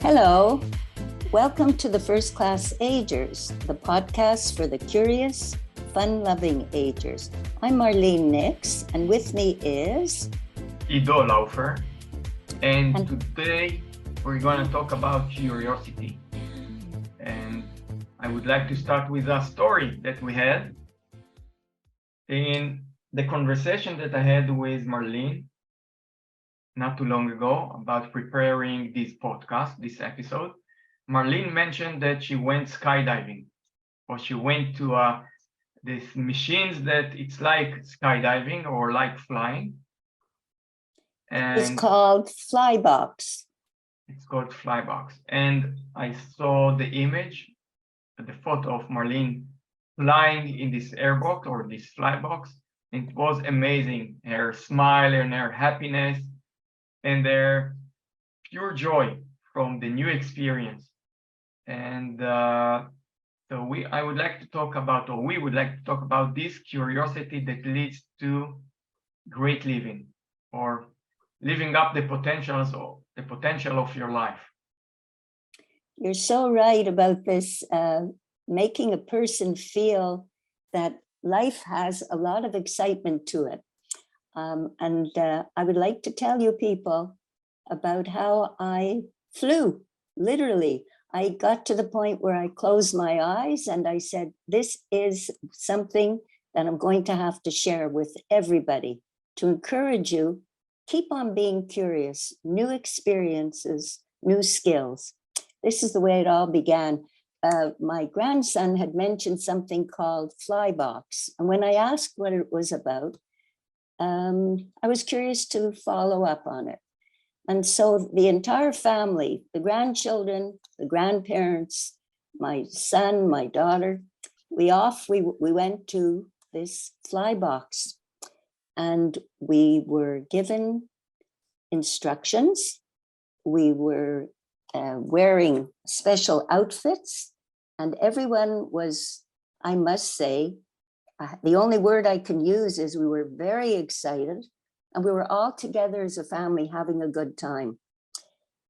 Hello, welcome to the First Class Agers, the podcast for the curious, fun-loving agers. I'm Marlene Nix, and with me is Ido Laufer, and today we're going to talk about curiosity. And I would like to start with a story that we had in the conversation that I had with Marlene not too long ago about preparing this podcast, this episode. Marlene mentioned that she went skydiving, or she went to these machines that it's like skydiving or like flying. And it's called Flybox. It's called Flybox. And I saw the image, the photo of Marlene flying in this airbox or this Flybox. It was amazing. Her smile and her happiness and their pure joy from the new experience. And I would like to talk about, or we would like to talk about this curiosity that leads to great living, or living up the potential of your life. You're so right about this, making a person feel that life has a lot of excitement to it. I would like to tell you people about how I flew, literally. I got to the point where I closed my eyes and I said, this is something that I'm going to have to share with everybody to encourage you. Keep on being curious, new experiences, new skills. This is the way it all began. My grandson had mentioned something called Flybox. And when I asked what it was about, I was curious to follow up on it. And so the entire family, the grandchildren, the grandparents, my son, my daughter, we went to this Flybox, and we were given instructions. We were wearing special outfits, and everyone was, I must say, the only word I can use is we were very excited, and we were all together as a family having a good time.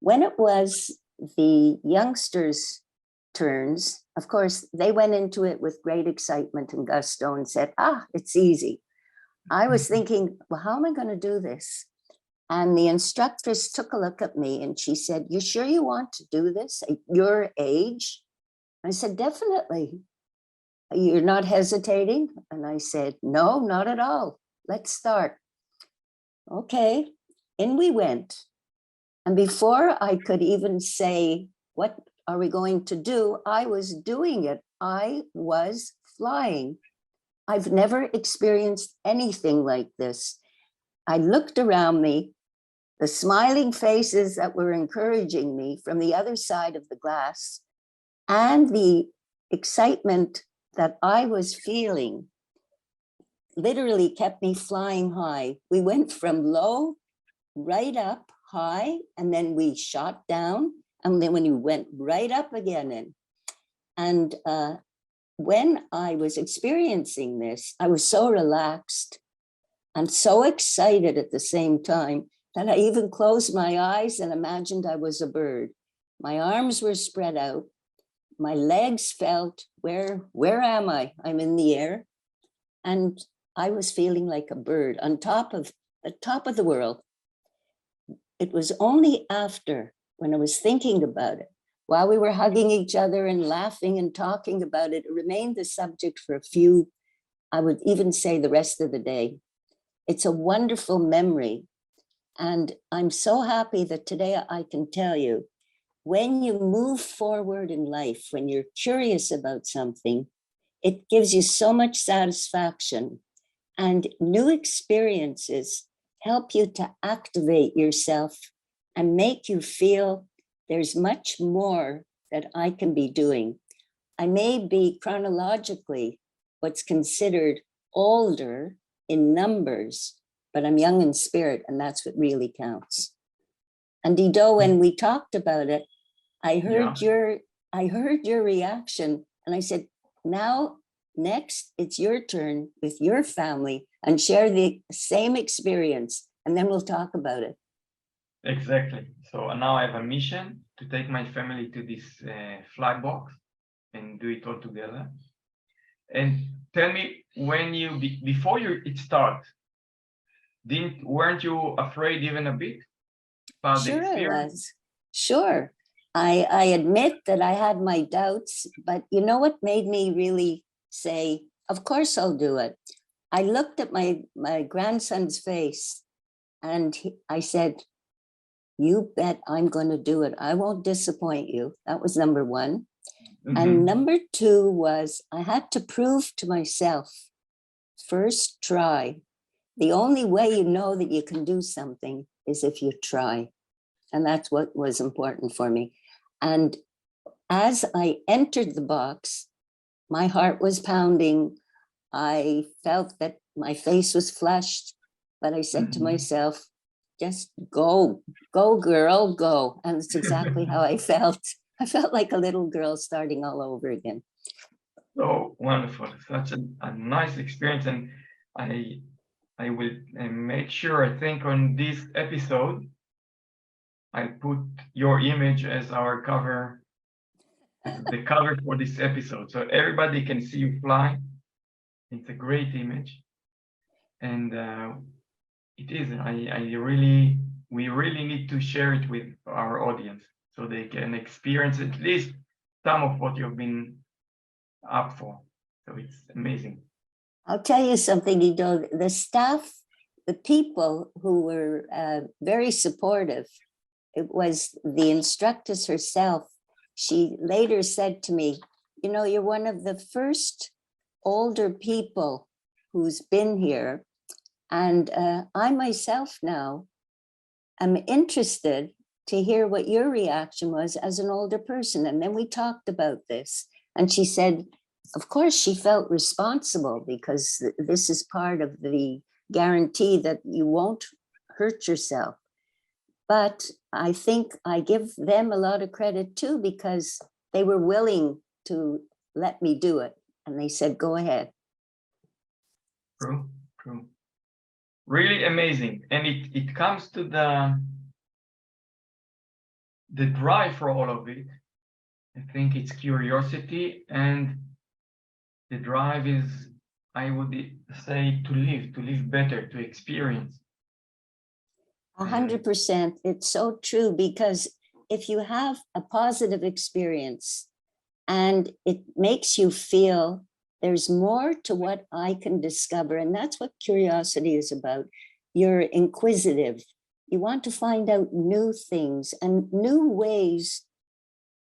When it was the youngsters' turns, of course, they went into it with great excitement and gusto and said, it's easy. I was thinking, well, how am I going to do this? And the instructress took a look at me and she said, you sure you want to do this at your age? I said, definitely. You're not hesitating? And I said, no, not at all. Let's start. Okay, in we went. And before I could even say, what are we going to do? I was doing it. I was flying. I've never experienced anything like this. I looked around me, the smiling faces that were encouraging me from the other side of the glass, and the excitement that I was feeling literally kept me flying high. We went from low, right up, high, and then we shot down, and then when we went right up again. And when I was experiencing this, I was so relaxed and so excited at the same time that I even closed my eyes and imagined I was a bird. My arms were spread out. My legs felt, where am I? I'm in the air. And I was feeling like a bird on top of the world. It was only after, when I was thinking about it, while we were hugging each other and laughing and talking about it, it remained the subject for a few, I would even say the rest of the day. It's a wonderful memory. And I'm so happy that today I can tell you, when you move forward in life, when you're curious about something, it gives you so much satisfaction, and new experiences help you to activate yourself and make you feel there's much more that I can be doing. I may be chronologically what's considered older in numbers, but I'm young in spirit, and that's what really counts. And Dido, when we talked about it, I heard your reaction, and I said, now, next, it's your turn with your family and share the same experience, and then we'll talk about it. Exactly. So now I have a mission to take my family to this fly box and do it all together. And tell me, when you before it starts, weren't you afraid even a bit about the Sure I experience? was. Sure. I admit that I had my doubts, but you know what made me really say, of course I'll do it. I looked at my grandson's face and I said, you bet I'm going to do it. I won't disappoint you. That was number one. And number two was I had to prove to myself, first try. The only way you know that you can do something is if you try. And that's what was important for me. And as I entered the box, my heart was pounding. I felt that my face was flushed, but I said to myself, just go, girl, go. And it's exactly how I felt. I felt like a little girl starting all over again. So wonderful, such a nice experience. And I will make sure, I think on this episode, I put your image as our cover, the cover for this episode. So everybody can see you fly. It's a great image. And it is, we really need to share it with our audience so they can experience at least some of what you've been up for. So it's amazing. I'll tell you something, Ido, the staff, the people who were very supportive, it was the instructress herself. She later said to me, you know, you're one of the first older people who's been here. And I myself now am interested to hear what your reaction was as an older person. And then we talked about this. And she said, of course, she felt responsible because this is part of the guarantee that you won't hurt yourself. But I think I give them a lot of credit too, because they were willing to let me do it. And they said, go ahead. True, true. Really amazing. And it comes to the drive for all of it. I think it's curiosity, and the drive is, I would say, to live better, to experience. 100%. It's so true, because if you have a positive experience and it makes you feel there's more to what I can discover, and that's what curiosity is about. You're inquisitive. You want to find out new things and new ways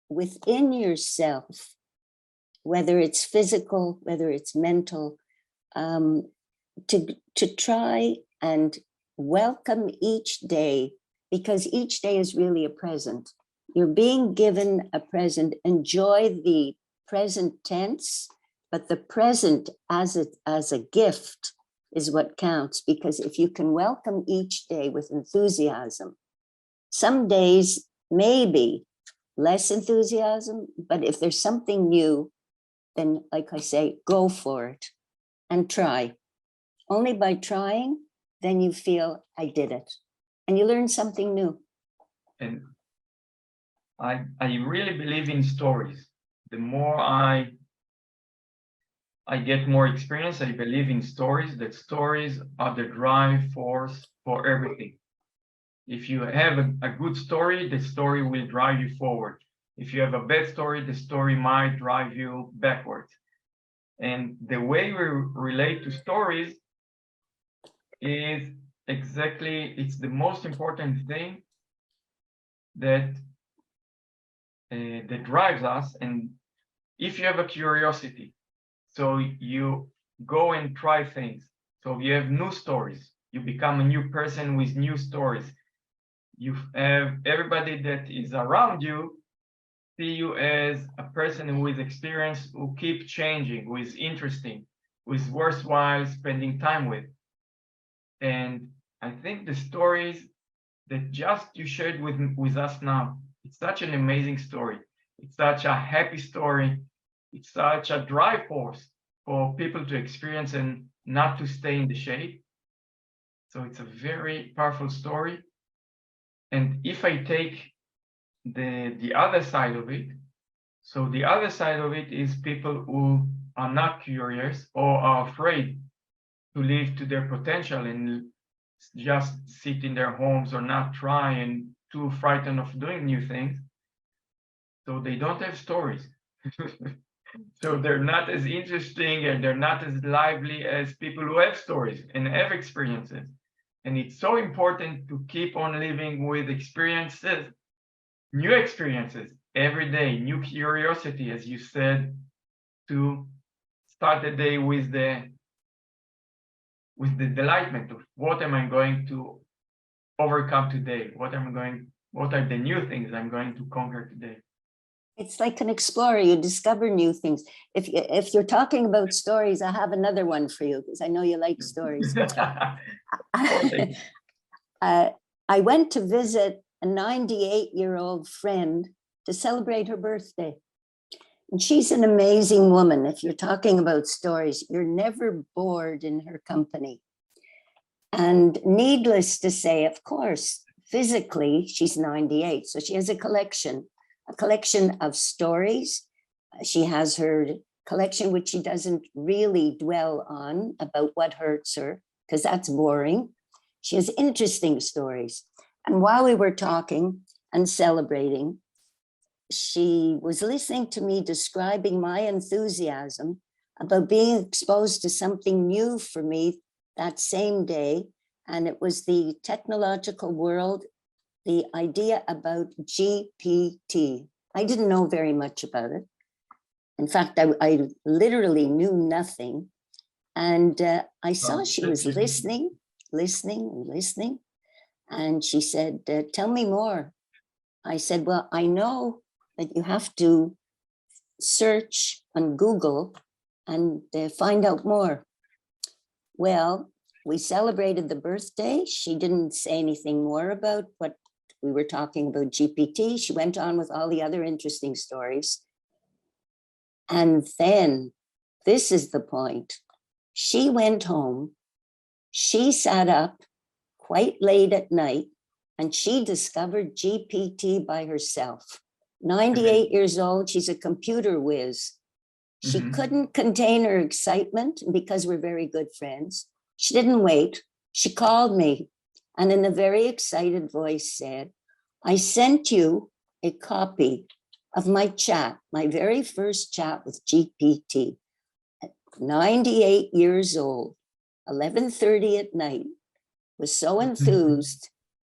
within yourself, whether it's physical, whether it's mental, to try and welcome each day, because each day is really a present. You're being given a present. Enjoy the present tense, but the present as a gift is what counts, because if you can welcome each day with enthusiasm, some days maybe less enthusiasm, but if there's something new, then like I say, go for it and try. Only by trying, then you feel I did it and you learn something new. And I really believe in stories. The more I get more experience, I believe in stories, that stories are the drive force for everything. If you have a good story, the story will drive you forward. If you have a bad story, the story might drive you backwards. And the way we relate to stories is exactly, it's the most important thing that that drives us. And if you have a curiosity, so you go and try things, so you have new stories, you become a new person with new stories. You have everybody that is around you see you as a person who is experienced, who keep changing, who is interesting, who is worthwhile spending time with. And I think the stories that just you shared with us now, it's such an amazing story. It's such a happy story. It's such a drive force for people to experience and not to stay in the shade. So it's a very powerful story. And if I take the other side of it. So the other side of it is people who are not curious or are afraid to live to their potential and just sit in their homes or not try and too frightened of doing new things. So they don't have stories. So they're not as interesting and they're not as lively as people who have stories and have experiences. And it's so important to keep on living with experiences, new experiences every day, new curiosity, as you said, to start the day with the delightment of what am I going to overcome today? What are the new things I'm going to conquer today? It's like an explorer. You discover new things. If you're talking about stories, I have another one for you because I know you like stories. I went to visit a 98-year-old friend to celebrate her birthday. And she's an amazing woman. If you're talking about stories, you're never bored in her company. And needless to say, of course, physically, she's 98. So she has a collection of stories. She has her collection, which she doesn't really dwell on about what hurts her, because that's boring. She has interesting stories. And while we were talking and celebrating, she was listening to me describing my enthusiasm about being exposed to something new for me that same day. And it was the technological world, the idea about GPT. I didn't know very much about it. In fact, I literally knew nothing. And I saw she was listening. And she said, tell me more. I said, well, I know that you have to search on Google and find out more. Well, we celebrated the birthday. She didn't say anything more about what we were talking about GPT. She went on with all the other interesting stories. And then, this is the point. She went home. She sat up quite late at night and she discovered GPT by herself. 98 years old, she's a computer whiz. She couldn't contain her excitement because we're very good friends. She didn't wait. She called me and in a very excited voice said, I sent you a copy of my chat, my very first chat with GPT. At 98 years old, 11:30 at night, was so enthused.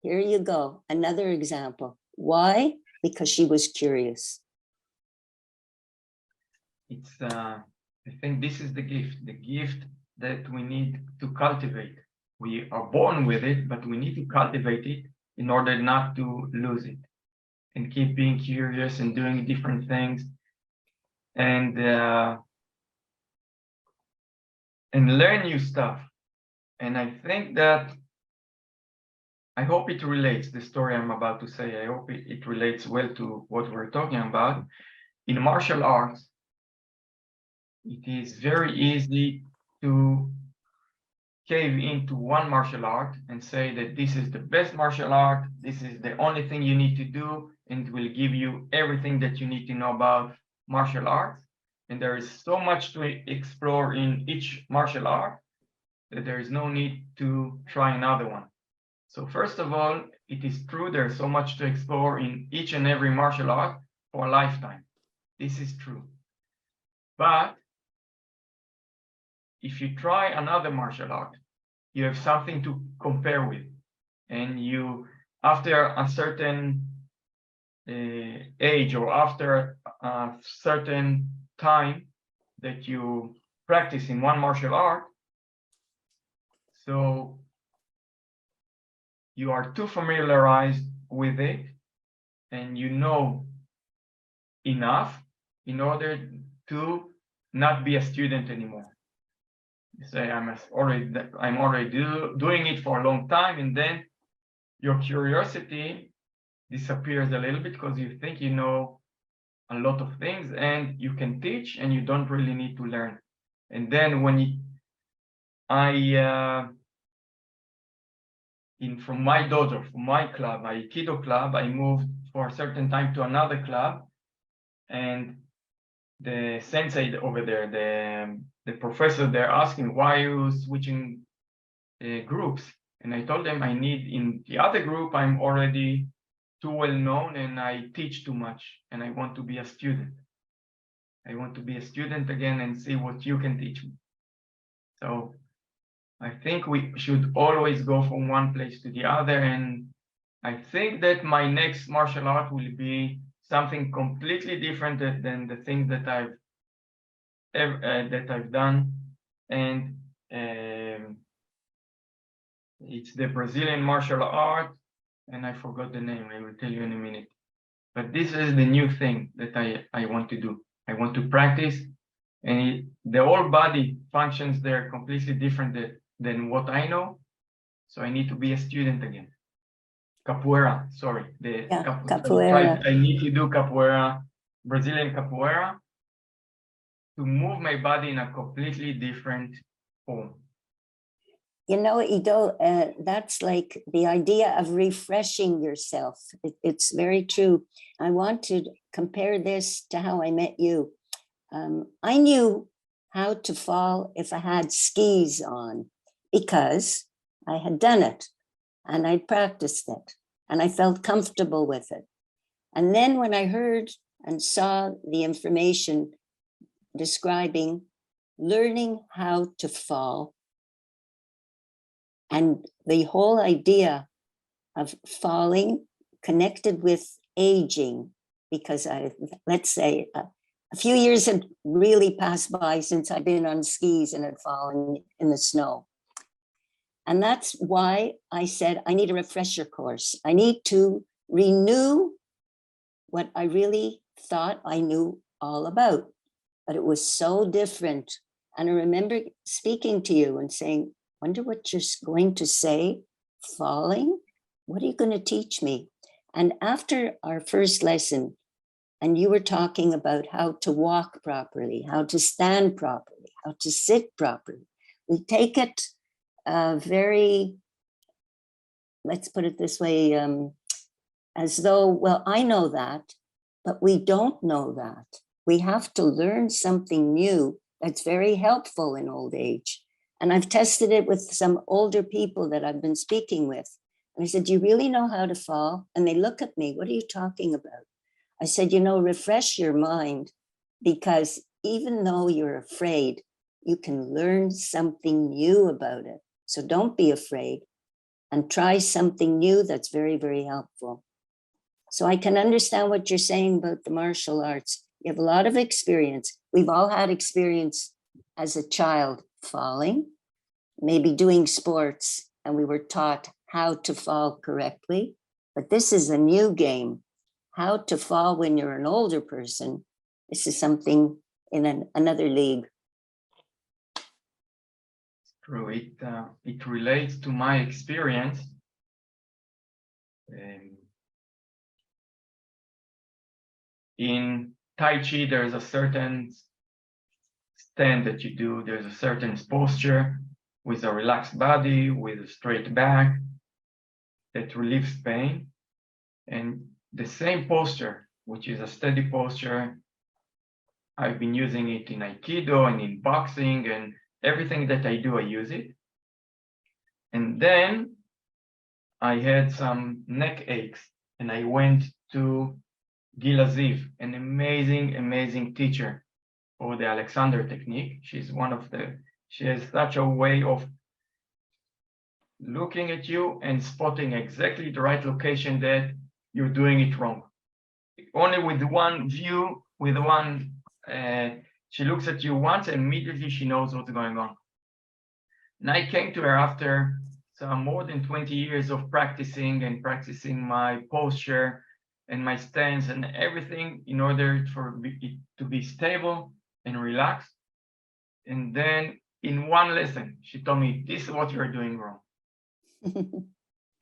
Here you go, another example. Why? Because she was curious. I think this is the gift that we need to cultivate. We are born with it, but we need to cultivate it in order not to lose it and keep being curious and doing different things and learn new stuff. And I think that I hope it relates, the story I'm about to say, I hope it relates well to what we're talking about. In martial arts, it is very easy to cave into one martial art and say that this is the best martial art, this is the only thing you need to do, and it will give you everything that you need to know about martial arts. And there is so much to explore in each martial art that there is no need to try another one. So first of all, it is true there's so much to explore in each and every martial art for a lifetime. This is true. But if you try another martial art, you have something to compare with. And you, after a certain age or after a certain time that you practice in one martial art, so you are too familiarized with it and you know enough in order to not be a student anymore. You say, I'm already doing it for a long time, and then your curiosity disappears a little bit because you think you know a lot of things and you can teach and you don't really need to learn. And then when from my dojo, from my club, my Aikido club, I moved for a certain time to another club, and the sensei over there, the professor, they're asking, why are you switching groups? And I told them I need, in the other group, I'm already too well known and I teach too much, and I want to be a student. I want to be a student again and see what you can teach me. So I think we should always go from one place to the other. And I think that my next martial art will be something completely different than the things that I've done. And it's the Brazilian martial art, and I forgot the name. I will tell you in a minute. But this is the new thing that I want to do. I want to practice, and the whole body functions there completely different than what I know. So I need to be a student again. Capoeira, sorry. Capoeira. I need to do capoeira, Brazilian capoeira, to move my body in a completely different form. You know, Ido, that's like the idea of refreshing yourself. It's very true. I want to compare this to how I met you. I knew how to fall if I had skis on because I had done it and I'd practiced it and I felt comfortable with it. And then when I heard and saw the information describing learning how to fall, and the whole idea of falling connected with aging, because let's say a few years had really passed by since I've been on skis and had fallen in the snow. And that's why I said, I need a refresher course. I need to renew what I really thought I knew all about, but it was so different. And I remember speaking to you and saying, wonder what you're going to say, falling? What are you going to teach me? And after our first lesson, and you were talking about how to walk properly, how to stand properly, how to sit properly, we take it very, let's put it this way, as though, well, I know that, but we don't know that. We have to learn something new that's very helpful in old age. And I've tested it with some older people that I've been speaking with. And I said, do you really know how to fall? And they look at me, what are you talking about? I said, you know, refresh your mind, because even though you're afraid, you can learn something new about it. So don't be afraid and try something new that's very, very helpful. So I can understand what you're saying about the martial arts. You have a lot of experience. We've all had experience as a child falling, maybe doing sports, and we were taught how to fall correctly. But this is a new game. How to fall when you're an older person. This is something in another league. True. It relates to my experience. In Tai Chi, there's a certain stand that you do. There's a certain posture with a relaxed body, with a straight back that relieves pain. And the same posture, which is a steady posture, I've been using it in Aikido and in boxing, and everything that I do, I use it. And then I had some neck aches, and I went to Gila Ziv, an amazing, amazing teacher for the Alexander technique. She has such a way of looking at you and spotting exactly the right location that you're doing it wrong. Only with one view, she looks at you once and immediately she knows what's going on. And I came to her after some more than 20 years of practicing my posture and my stance and everything in order for it to be stable and relaxed. And then in one lesson, she told me, this is what you're doing wrong.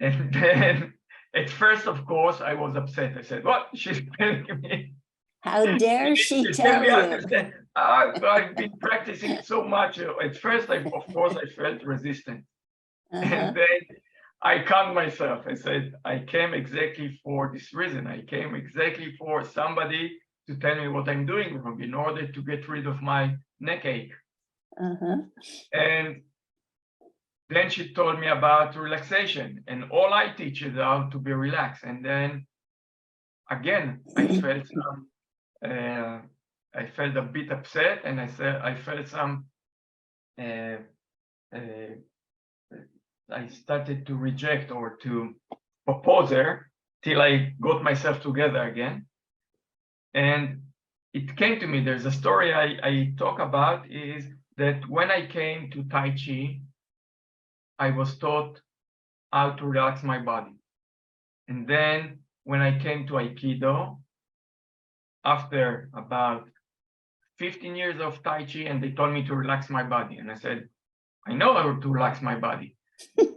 And then at first, of course, I was upset. I said, what? She's telling me. How dare she tell you? I've been practicing so much. At first, of course, I felt resistant. And then I calmed myself. I said, I came exactly for this reason. I came exactly for somebody to tell me what I'm doing wrong in order to get rid of my neck ache. And then she told me about relaxation, and all I teach is how to be relaxed. And then again, I felt I felt a bit upset, and I felt some. I started to reject or to oppose her till I got myself together again. And it came to me. There's a story I talk about is that when I came to Tai Chi, I was taught how to relax my body. And then when I came to Aikido, after about 15 years of Tai Chi, and they told me to relax my body. And I said, I know how to relax my body.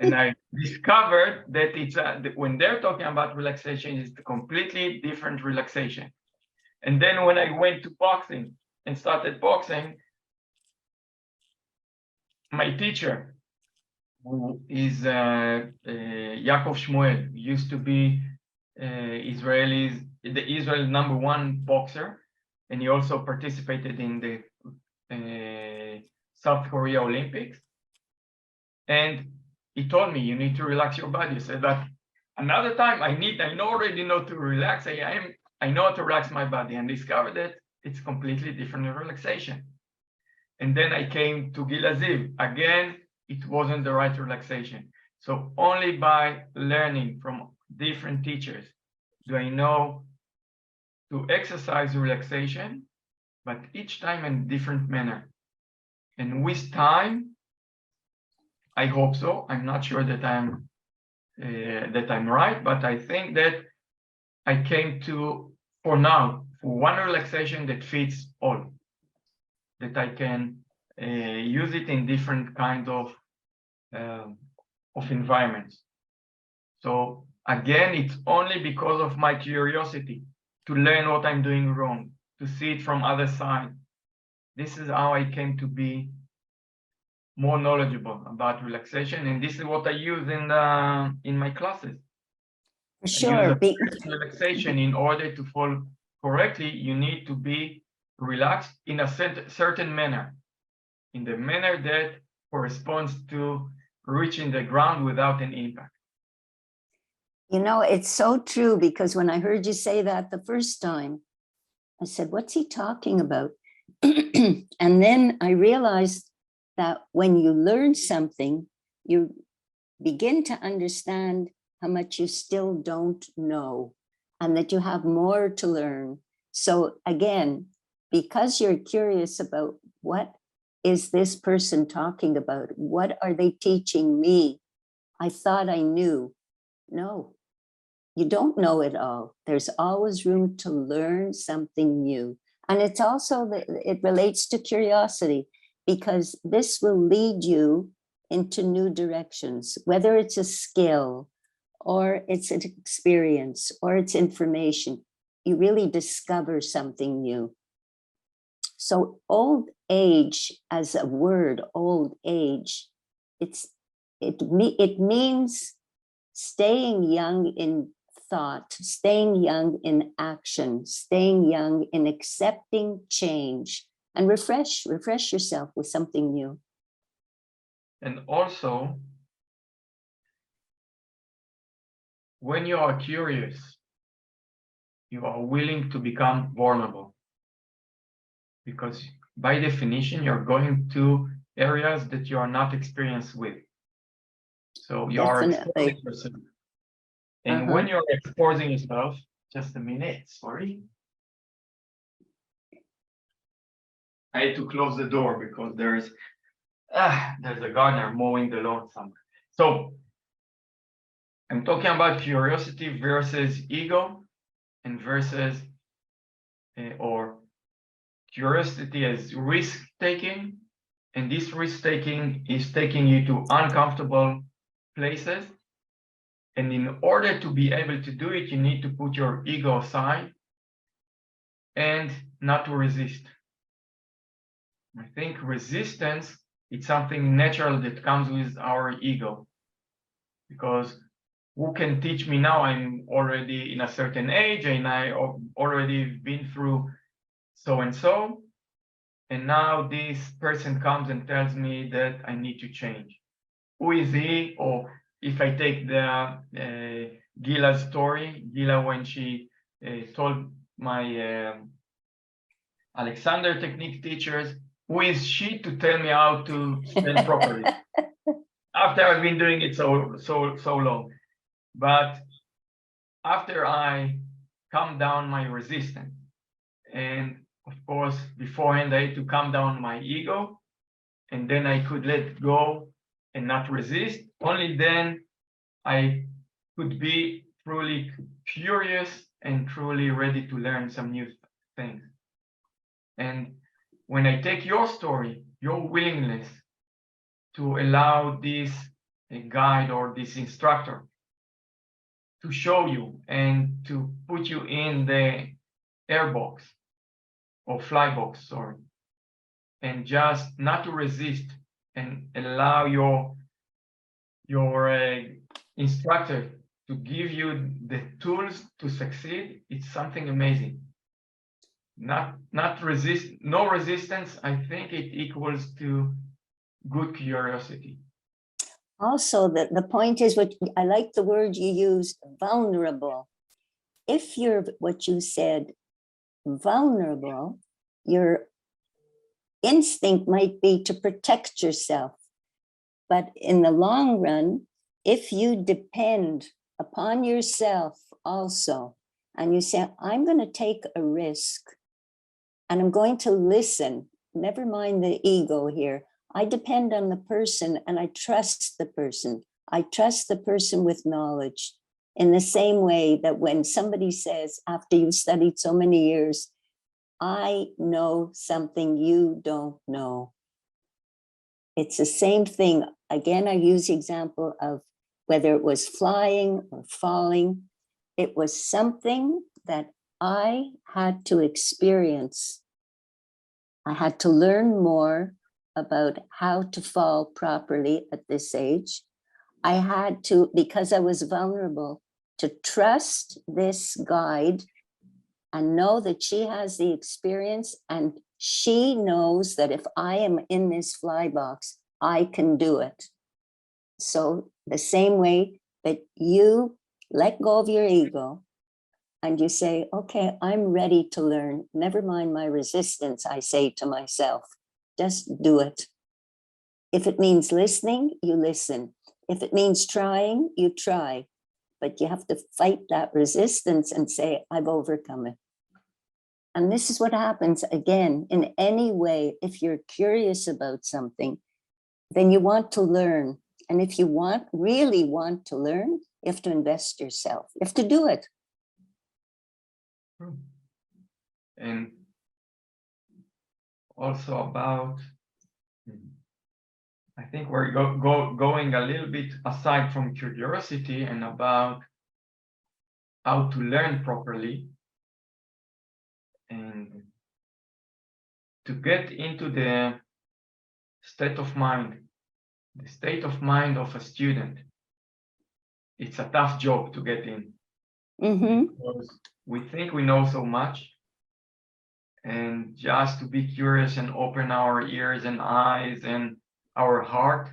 And I discovered that when they're talking about relaxation, it's a completely different relaxation. And then when I went to boxing and started boxing, my teacher, who is Yaakov Shmuel, used to be the Israel #1 boxer, and he also participated in the South Korea Olympics. And he told me, you need to relax your body. I said that another time I already know to relax. I know how to relax my body, and discovered that it's completely different relaxation. And then I came to Gil Aziv. Again, it wasn't the right relaxation. So only by learning from different teachers do I know to exercise relaxation, but each time in a different manner. And with time, I hope so. I'm not sure that I'm right, but I think that I came to, for now, for one relaxation that fits all, that I can use it in different kinds of environments. So again, it's only because of my curiosity to learn what I'm doing wrong, to see it from other side. This is how I came to be more knowledgeable about relaxation, and this is what I use in my classes. For sure. Relaxation, in order to fall correctly, you need to be relaxed in a certain manner, in the manner that corresponds to reaching the ground without an impact. You know, it's so true, because when I heard you say that the first time, I said, what's he talking about? And then I realized that when you learn something, you begin to understand how much you still don't know, and that you have more to learn. So again, because you're curious about what is this person talking about? What are they teaching me? I thought I knew. No, you don't know it all. There's always room to learn something new. And it's also, it relates to curiosity, because this will lead you into new directions, whether it's a skill or it's an experience or it's information. You really discover something new. So old age, as a word, old age, it means staying young in thought, staying young in action, staying young in accepting change, and refresh yourself with something new. And also, when you are curious, you are willing to become vulnerable, because by definition, you're going to areas that you are not experienced with. So you are exposing yourself. And when you're exposing yourself, just a minute, sorry. I had to close the door because there's a gardener mowing the lawn somewhere. So I'm talking about curiosity versus ego, and versus or curiosity as risk-taking. And this risk-taking is taking you to uncomfortable places. And in order to be able to do it, you need to put your ego aside and not to resist. I think resistance, it's something natural that comes with our ego, because who can teach me now? I'm already in a certain age and I already been through so and so. And now this person comes and tells me that I need to change. Who is he? Or if I take the Gila's story, Gila, when she told my Alexander technique teachers, who is she to tell me how to stand properly? After I've been doing it so long. But after I calm down my resistance, and of course, beforehand, I had to calm down my ego, and then I could let go and not resist. Only then I could be truly curious and truly ready to learn some new things. And when I take your story, your willingness to allow this guide or this instructor to show you and to put you in the airbox or flybox, sorry, and just not to resist and allow your instructor to give you the tools to succeed, it's something amazing. Not resist, no resistance. I think it equals to good curiosity. Also, the point is, what I like the word you used, vulnerable. If you're, what you said, vulnerable, your instinct might be to protect yourself. But in the long run, if you depend upon yourself also, and you say, I'm going to take a risk and I'm going to listen, never mind the ego here. I depend on the person and I trust the person. I trust the person with knowledge, in the same way that when somebody says, after you've studied so many years, I know something you don't know. It's the same thing. Again, I use the example of whether it was flying or falling. It was something that I had to experience. I had to learn more about how to fall properly at this age. I had to, because I was vulnerable, to trust this guide and know that she has the experience and she knows that if I am in this fly box, I can do it. So the same way that you let go of your ego and you say, okay, I'm ready to learn. Never mind my resistance, I say to myself, just do it. If it means listening, you listen. If it means trying, you try. But you have to fight that resistance and say, I've overcome it. And this is what happens again, in any way, if you're curious about something, then you want to learn. And if you really want to learn, you have to invest yourself. You have to do it. And also about, I think we're going a little bit aside from curiosity and about how to learn properly and to get into the state of mind of a student. It's a tough job to get in. Because we think we know so much, and just to be curious and open our ears and eyes and our heart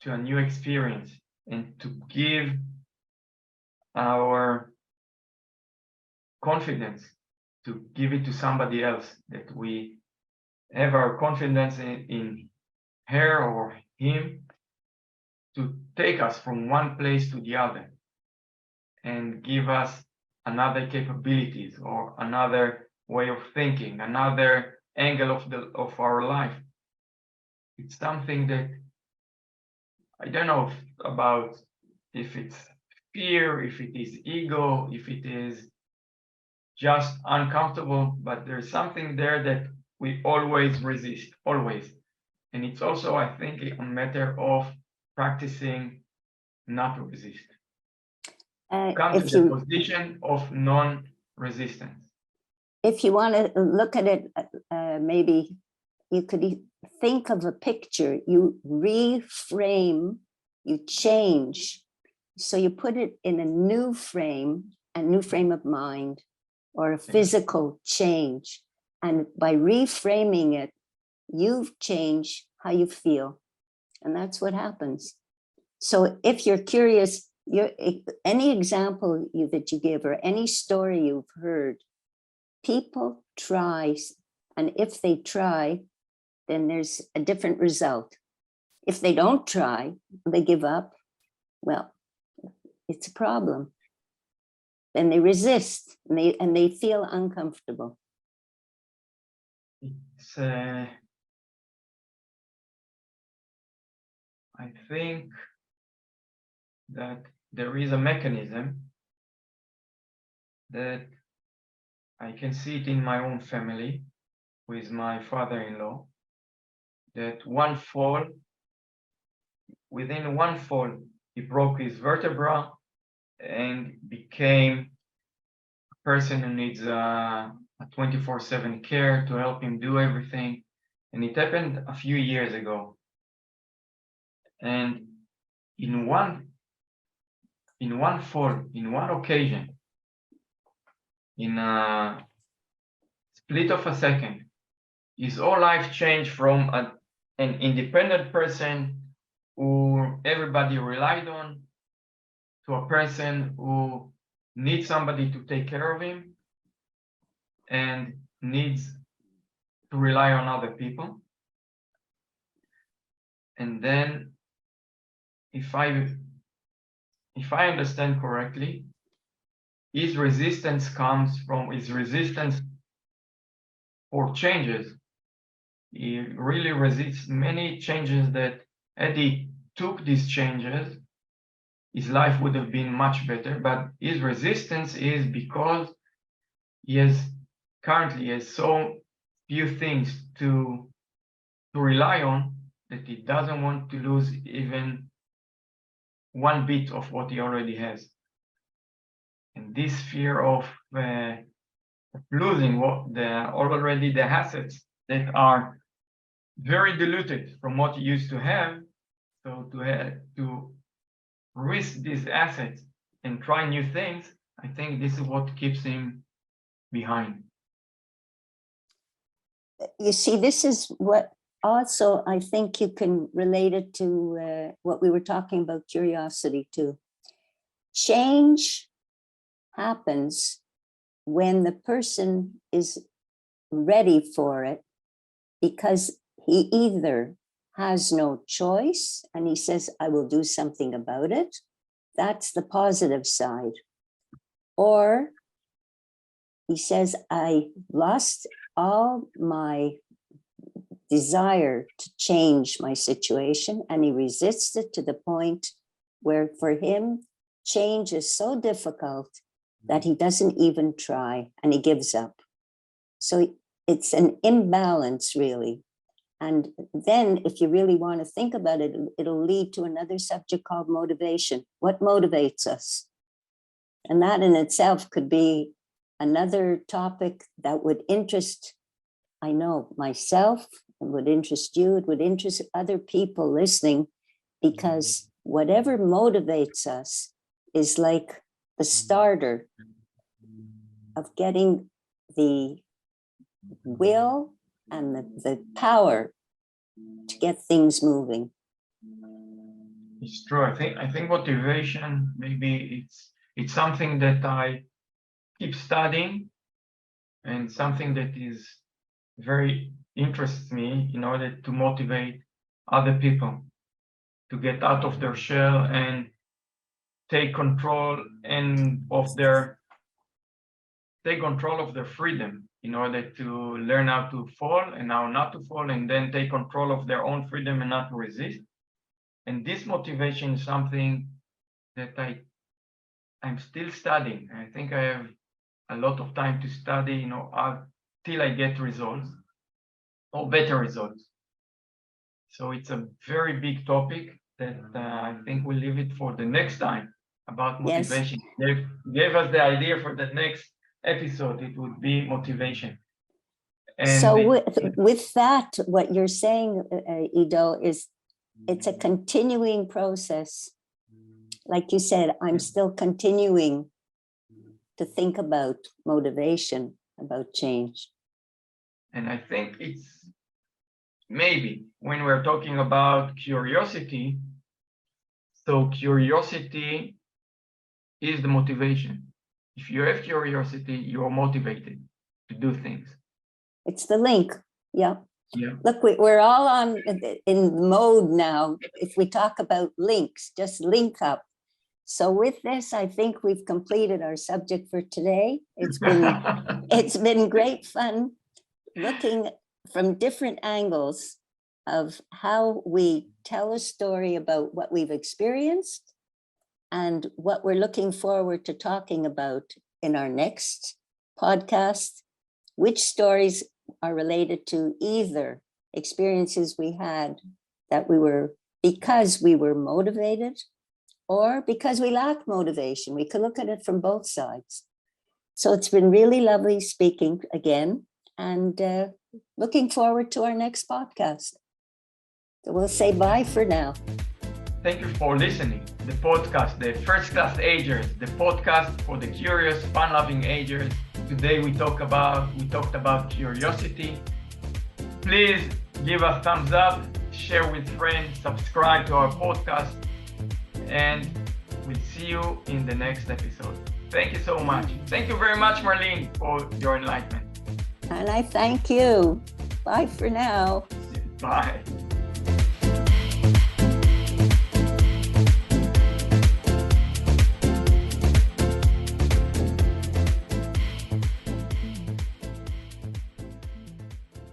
to a new experience and to give our confidence, to give it to somebody else, that we have our confidence in her or him to take us from one place to the other and give us another capabilities or another way of thinking, another angle of our life. It's something that I don't know about if it's fear, if it is ego, if it is just uncomfortable, but there's something there that we always resist, always. And it's also, I think, a matter of practicing not to resist. Come to the position of non-resistance. If you want to look at it, maybe you could think of a picture, you reframe, you change So you put it in a new frame of mind, or a physical change. And by reframing it, you've changed how you feel. And that's what happens. So if you're curious, any example that you give, or any story you've heard, people try, and if they try, then there's a different result. If they don't try, they give up, well, it's a problem. Then they resist, and they feel uncomfortable. It's, I think that there is a mechanism that I can see it in my own family with my father-in-law, that within one fall, he broke his vertebra and became a person who needs a 24/7 care to help him do everything. And it happened a few years ago. And in one fall, in one occasion, in a split of a second, his whole life changed from an independent person who everybody relied on to a person who needs somebody to take care of him and needs to rely on other people. And then, if I understand correctly, his resistance comes from his resistance for changes. He really resists many changes that, had he took these changes, his life would have been much better. But his resistance is because he currently has so few things to rely on, that he doesn't want to lose even one bit of what he already has. And this fear of losing already the assets that are very diluted from what he used to have, so to risk these assets and try new things, I think this is what keeps him behind. You see, this is what also I think you can relate it to what we were talking about, curiosity too. Change happens when the person is ready for it, because he either has no choice and he says, I will do something about it. That's the positive side. Or he says, I lost all my desire to change my situation, and he resists it to the point where for him, change is so difficult that he doesn't even try, and he gives up. So it's an imbalance, really. And then if you really want to think about it, it'll lead to another subject called motivation. What motivates us? And that in itself could be another topic that would interest, I know, myself, it would interest you, it would interest other people listening, because whatever motivates us is like the starter of getting the will and the power to get things moving. It's true. I think motivation, maybe it's something that I keep studying, and something that is very interests me in order to motivate other people to get out of their shell and take control of their freedom, in order to learn how to fall and how not to fall, and then take control of their own freedom and not to resist. And this motivation is something that I'm still studying. I think I have a lot of time to study, till I get results, or better results. So it's a very big topic that I think we'll leave it for the next time, about motivation. Yes. They gave us the idea for the next episode. It would be motivation. And so with that, what you're saying, Ido, is it's a continuing process. like you said, I'm still continuing to think about motivation, about change. And I think it's maybe when we're talking about curiosity, so curiosity is the motivation. If you have curiosity, you're motivated to do things. It's the link. Yeah. Yeah. Look, we're all on in mode now. If we talk about links, just link up. So with this, I think we've completed our subject for today. It's been great fun looking from different angles of how we tell a story about what we've experienced and what we're looking forward to talking about in our next podcast, which stories are related to either experiences we had that we were because we were motivated or because we lacked motivation. We could look at it from both sides. So it's been really lovely speaking again and looking forward to our next podcast. So we'll say bye for now. Thank you for listening. The podcast, the First Class Agers, the podcast for the curious, fun-loving agers. Today we talked about curiosity. Please give us thumbs up, share with friends, subscribe to our podcast, and we'll see you in the next episode. Thank you so much. Thank you very much, Marlene, for your enlightenment. And I thank you. Bye for now. Bye.